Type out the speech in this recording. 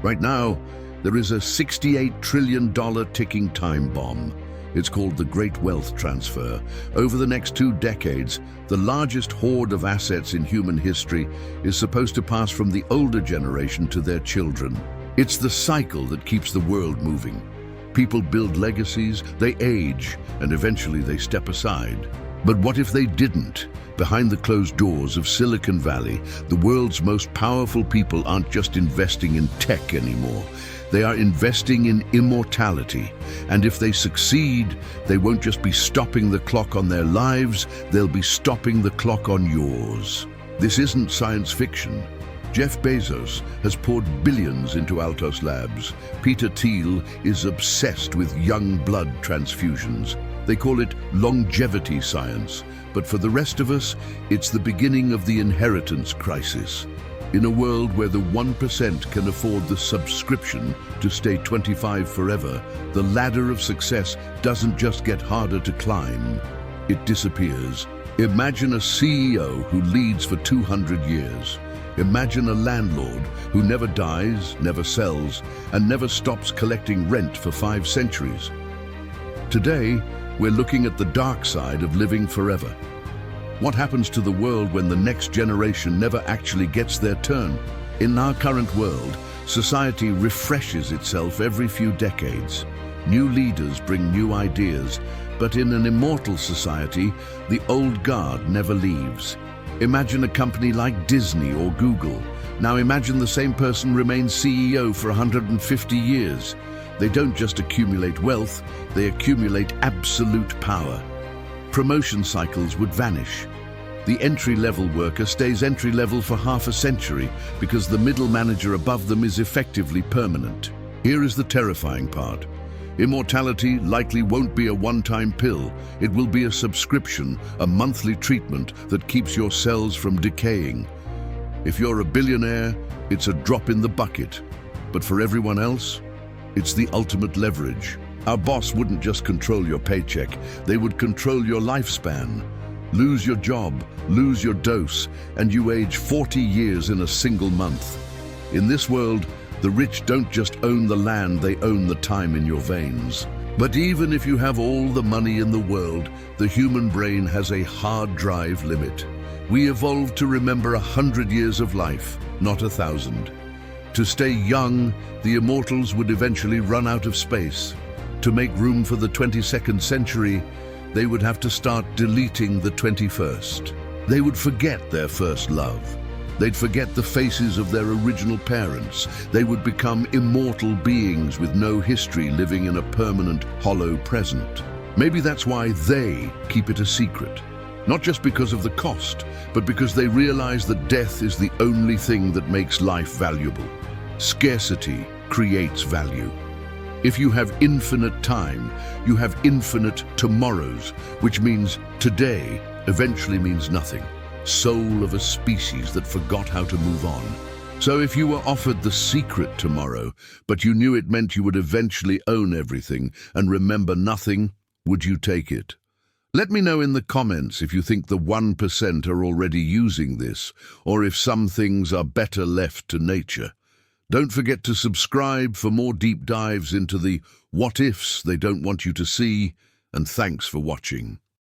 Right now, there is a $68 trillion ticking time bomb. It's called the Great Wealth Transfer. Over the next 2 decades, the largest hoard of assets in human history is supposed to pass from the older generation to their children. It's the cycle that keeps the world moving. People build legacies, they age, and eventually they step aside. But what if they didn't? Behind the closed doors of Silicon Valley, the world's most powerful people aren't just investing in tech anymore. They are investing in immortality. And if they succeed, they won't just be stopping the clock on their lives, they'll be stopping the clock on yours. This isn't science fiction. Jeff Bezos has poured billions into Altos Labs. Peter Thiel is obsessed with young blood transfusions. They call it longevity science, but for the rest of us, it's the beginning of the inheritance crisis. In a world where the 1% can afford the subscription to stay 25 forever, the ladder of success doesn't just get harder to climb, it disappears. Imagine a CEO who leads for 200 years. Imagine a landlord who never dies, never sells, and never stops collecting rent for 5 centuries. Today, we're looking at the dark side of living forever. What happens to the world when the next generation never actually gets their turn? In our current world, society refreshes itself every few decades. New leaders bring new ideas, but in an immortal society, the old guard never leaves. Imagine a company like Disney or Google. Now imagine the same person remains CEO for 150 years. They don't just accumulate wealth, they accumulate absolute power. Promotion cycles would vanish. The entry-level worker stays entry-level for half a century because the middle manager above them is effectively permanent. Here is the terrifying part. Immortality likely won't be a one-time pill. It will be a subscription, a monthly treatment that keeps your cells from decaying. If you're a billionaire, it's a drop in the bucket. But for everyone else, it's the ultimate leverage. Our boss wouldn't just control your paycheck, they would control your lifespan. Lose your job, lose your dose, and you age 40 years in a single month. In this world, the rich don't just own the land, they own the time in your veins. But even if you have all the money in the world, the human brain has a hard drive limit. We evolved to remember 100 years of life, not 1,000. To stay young, the immortals would eventually run out of space. To make room for the 22nd century, they would have to start deleting the 21st. They would forget their first love. They'd forget the faces of their original parents. They would become immortal beings with no history, living in a permanent, hollow present. Maybe that's why they keep it a secret. Not just because of the cost, but because they realize that death is the only thing that makes life valuable. Scarcity creates value. If you have infinite time, you have infinite tomorrows, which means today eventually means nothing. Soul of a species that forgot how to move on. So if you were offered the secret tomorrow, but you knew it meant you would eventually own everything and remember nothing, would you take it? Let me know in the comments if you think the 1% are already using this, or if some things are better left to nature. Don't forget to subscribe for more deep dives into the what-ifs they don't want you to see, and thanks for watching.